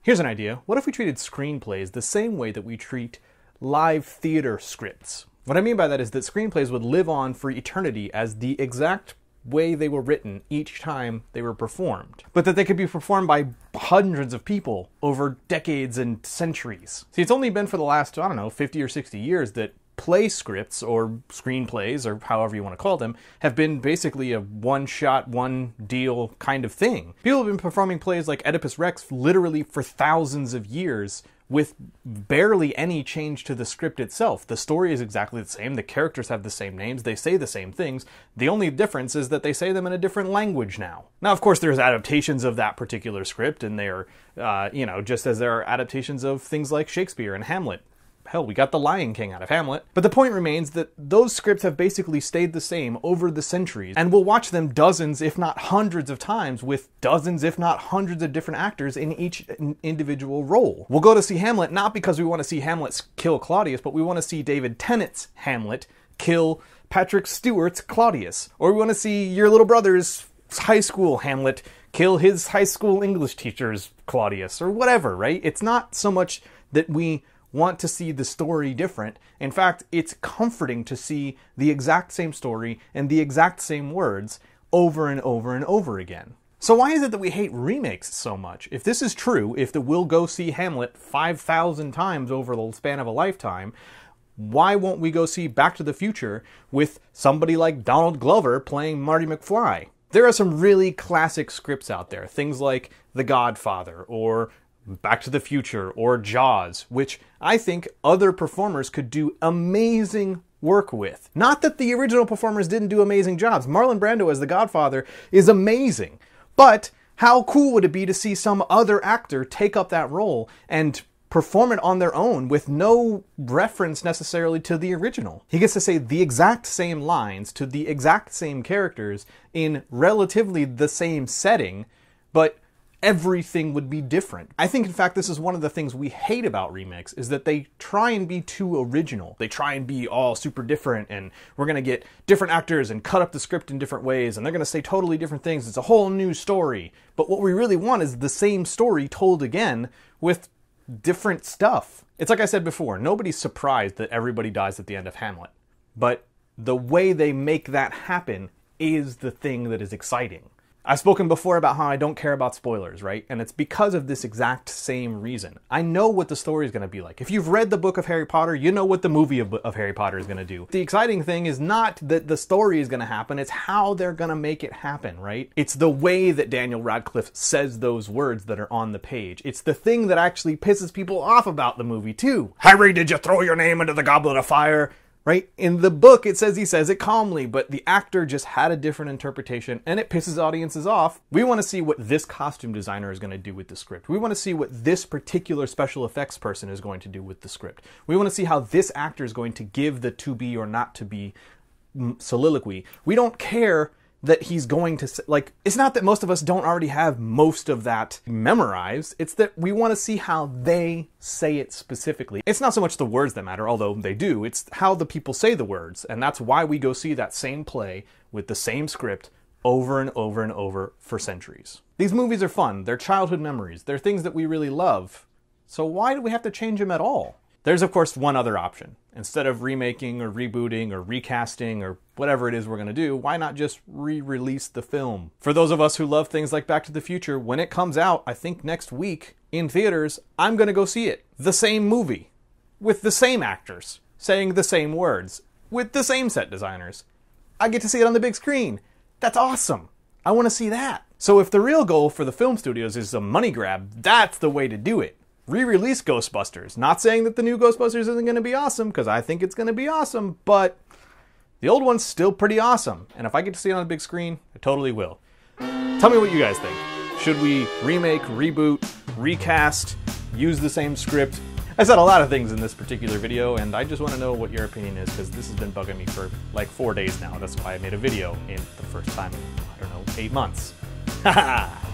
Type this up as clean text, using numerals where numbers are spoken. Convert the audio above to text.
Here's an idea. What if we treated screenplays the same way that we treat live theater scripts? What I mean by that is that screenplays would live on for eternity as the exact way they were written each time they were performed, but that they could be performed by hundreds of people over decades and centuries. See, it's only been for the last, 50 or 60 years that play scripts or screenplays, or however you want to call them, have been basically a one-shot, one-deal kind of thing. People have been performing plays like Oedipus Rex literally for thousands of years with barely any change to the script itself. The story is exactly the same, the characters have the same names, they say the same things. The only difference is that they say them in a different language now. Now, of course, there's adaptations of that particular script, and they are, just as there are adaptations of things like Shakespeare and Hamlet. Hell, we got The Lion King out of Hamlet. But the point remains that those scripts have basically stayed the same over the centuries, and we'll watch them dozens, if not hundreds of times, with dozens, if not hundreds of different actors in each individual role. We'll go to see Hamlet not because we want to see Hamlet kill Claudius, but we want to see David Tennant's Hamlet kill Patrick Stewart's Claudius. Or we want to see your little brother's high school Hamlet kill his high school English teacher's Claudius, or whatever, right? It's not so much that we want to see the story different. In fact, it's comforting to see the exact same story and the exact same words over and over and over again. So why is it that we hate remakes so much? If this is true, if we'll go see Hamlet 5,000 times over the span of a lifetime, why won't we go see Back to the Future with somebody like Donald Glover playing Marty McFly? There are some really classic scripts out there, things like The Godfather or Back to the Future or Jaws, which I think other performers could do amazing work with. Not that the original performers didn't do amazing jobs. Marlon Brando as the Godfather is amazing. But how cool would it be to see some other actor take up that role and perform it on their own with no reference necessarily to the original? He gets to say the exact same lines to the exact same characters in relatively the same setting, but everything would be different. I think, in fact, this is one of the things we hate about remakes, is that they try and be too original. They try and be all super different, and we're going to get different actors and cut up the script in different ways, and they're going to say totally different things. It's a whole new story. But what we really want is the same story told again with different stuff. It's like I said before, nobody's surprised that everybody dies at the end of Hamlet. But the way they make that happen is the thing that is exciting. I've spoken before about how I don't care about spoilers, right? And it's because of this exact same reason. I know what the story is going to be like. If you've read the book of Harry Potter, you know what the movie of Harry Potter is going to do. The exciting thing is not that the story is going to happen, it's how they're going to make it happen, right? It's the way that Daniel Radcliffe says those words that are on the page. It's the thing that actually pisses people off about the movie, too. Harry, did you throw your name into the goblet of fire? Right? In the book, he says it calmly, but the actor just had a different interpretation, and it pisses audiences off. We want to see what this costume designer is going to do with the script. We want to see what this particular special effects person is going to do with the script. We want to see how this actor is going to give the to be or not to be soliloquy. We don't care that he's going to, it's not that most of us don't already have most of that memorized. It's that we want to see how they say it specifically. It's not so much the words that matter, although they do. It's how the people say the words. And that's why we go see that same play with the same script over and over and over for centuries. These movies are fun. They're childhood memories. They're things that we really love. So why do we have to change them at all? There's, of course, one other option. Instead of remaking or rebooting or recasting or whatever it is we're going to do, why not just re-release the film? For those of us who love things like Back to the Future, when it comes out, I think next week, in theaters, I'm going to go see it. The same movie. With the same actors. Saying the same words. With the same set designers. I get to see it on the big screen. That's awesome. I want to see that. So if the real goal for the film studios is a money grab, that's the way to do it. Re-release Ghostbusters. Not saying that the new Ghostbusters isn't going to be awesome, because I think it's going to be awesome, but the old one's still pretty awesome. And if I get to see it on a big screen, I totally will. Tell me what you guys think. Should we remake, reboot, recast, use the same script? I said a lot of things in this particular video, and I just want to know what your opinion is, because this has been bugging me for like 4 days now. That's why I made a video in the first time in, 8 months. Haha!